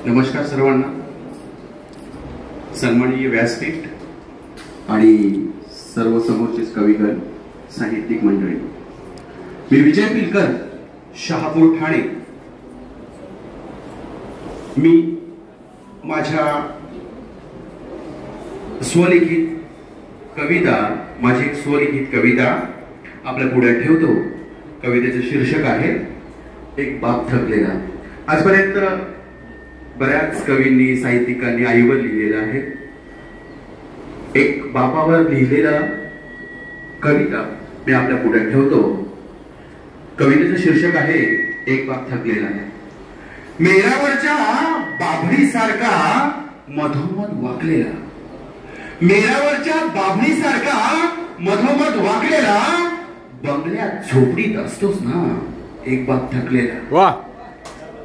नमस्कार सर्वांना. सन्माननीय व्यासपीठ आणि सर्व समोरचे कविगण, साहित्यिक मंडळी, मी विजय पिलकर, शहापूर, ठाणे. मी माझ्या स्वलिखित कविता, माझी एक स्वलिखित कविता आपल्या पुढे ठेवतो. कवितेचं शीर्षक आहे एक बाप थकलेला. आजपर्यंत बऱ्याच कवींनी, साहित्यिकांनी आईवर लिहिलेलं आहे. एक बापावर लिहिलेला कविता मी आपल्या पुढे ठेवतो. कवितेचं शीर्षक आहे एक बाप थकलेला. मेरावरच्या बाभळीसारखा मधोमध वाकलेला, मेरावरच्या बाभळीसारखा मधोमध वाकलेला, बंगल्यात झोपडीत असतोच ना एक बाप थकलेला. वाह.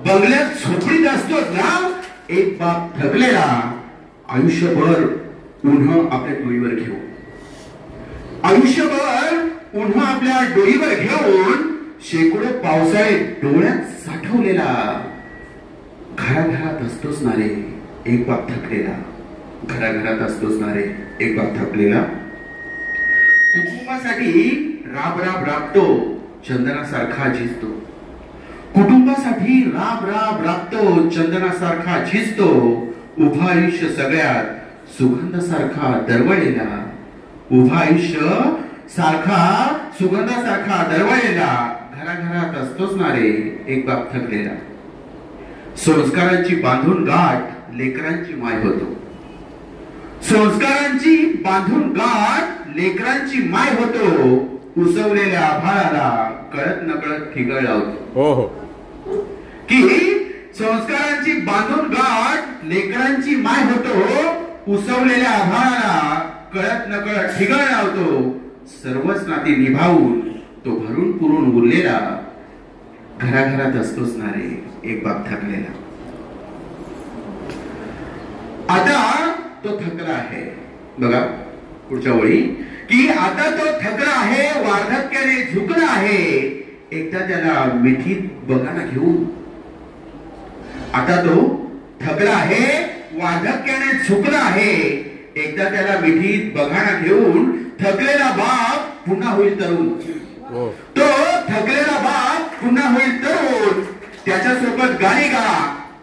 बंगल्यात झोपडीत असतोच ना एक बाप थकलेला. आयुष्यभर उन्ह आपल्या डोईवर घेऊन, आयुष्यभर उन्ह आपल्या डोईवर घेऊन, शेकडो पावसाळे डोळ्यात साठवलेला, घराघरात असतोच ना रे एक बाप थकलेला. घराघरात असतोच ना रे एक बाप थकलेला. कुटुंबासाठी राब राब राबतो, चंदनासारखा झिजतो. कुटुंबासाठी राब राब राबतो, चंदनासारखा झिजतो. उभा आयुष्य सगळ्यात सुगंधासारखा दरवळलेला, उभा आयुष्य सारखा सुगंधासारखा दरवळलेला, घराघरात असतोच ना रे एक बाप थकलेला. संस्कारांची बांधून गाठ लेकरांची माय होतो, संस्कारांची बांधून गाठ लेकरांची माय होतो. उसवलेल्या आभाळाला कळत नकळत ठिगळ लावतो. हो हो. की संस्कारांची बांधून गाठ लेकरांची माय होतो. उसवलेल्या आभाळाला कळत नकळत ठिगळ लावतो. सर्वच नाती निभावून तो भरून पुरून उरलेला, घराघरात असतोच ना रे एक बाप थकलेला. आता तो थकला आहे. बघा पुढच्या ओळी, की आता तो थकला आहे, वार्धक्याने झुकला आहे, एकदा त्याला मिठीत बघा ना घेऊन. आता तो थकला आहे, वार्धक्याने झुकला आहे, एकदा त्याला मिठीत बघा ना घेऊन. थकलेला बाप पुन्हा होईल तरुण, तो थकलेला बाप पुन्हा होईल तरुण. त्याच्यासोबत गाणी गा,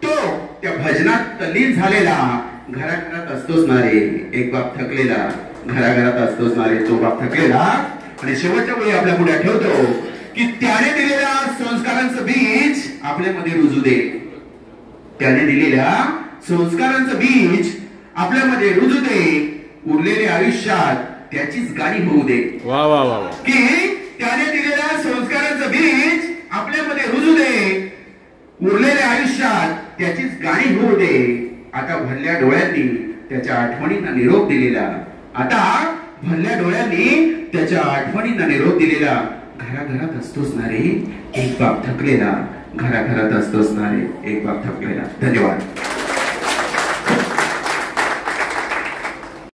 तो त्या भजनात तल्लीन झालेला, घराघरात असतोच ना रे एक बाप थकलेला. घराघरात असतोच ना रे तो बाप थकलेला. आणि शेवटच्या वेळी आपल्या पुढे ठेवतो की त्याने दिलेल्या संस्कारांचं बीज आपल्यामध्ये रुजू दे, त्याने दिलेल्या संस्कारांचं बीज आपल्यामध्ये रुजू दे. उरलेल्या आयुष्यात त्याचीच गाणी होऊ दे. वा वा वा. की त्याने दिलेल्या संस्कारांचं बीज आपल्यामध्ये रुजू दे, उरलेल्या आयुष्यात त्याचीच गाणी होऊ दे. आता भरल्या डोळ्यांनी त्याच्या आठवणींना निरोप दिलेला, आता भरल्या डोळ्यांनी त्याच्या आठवणींना निरोप दिलेला, घराघरात असतोच ना रे एक बाप थकलेला. घराघरात असतोच ना रे एक बाप थकलेला. धन्यवाद.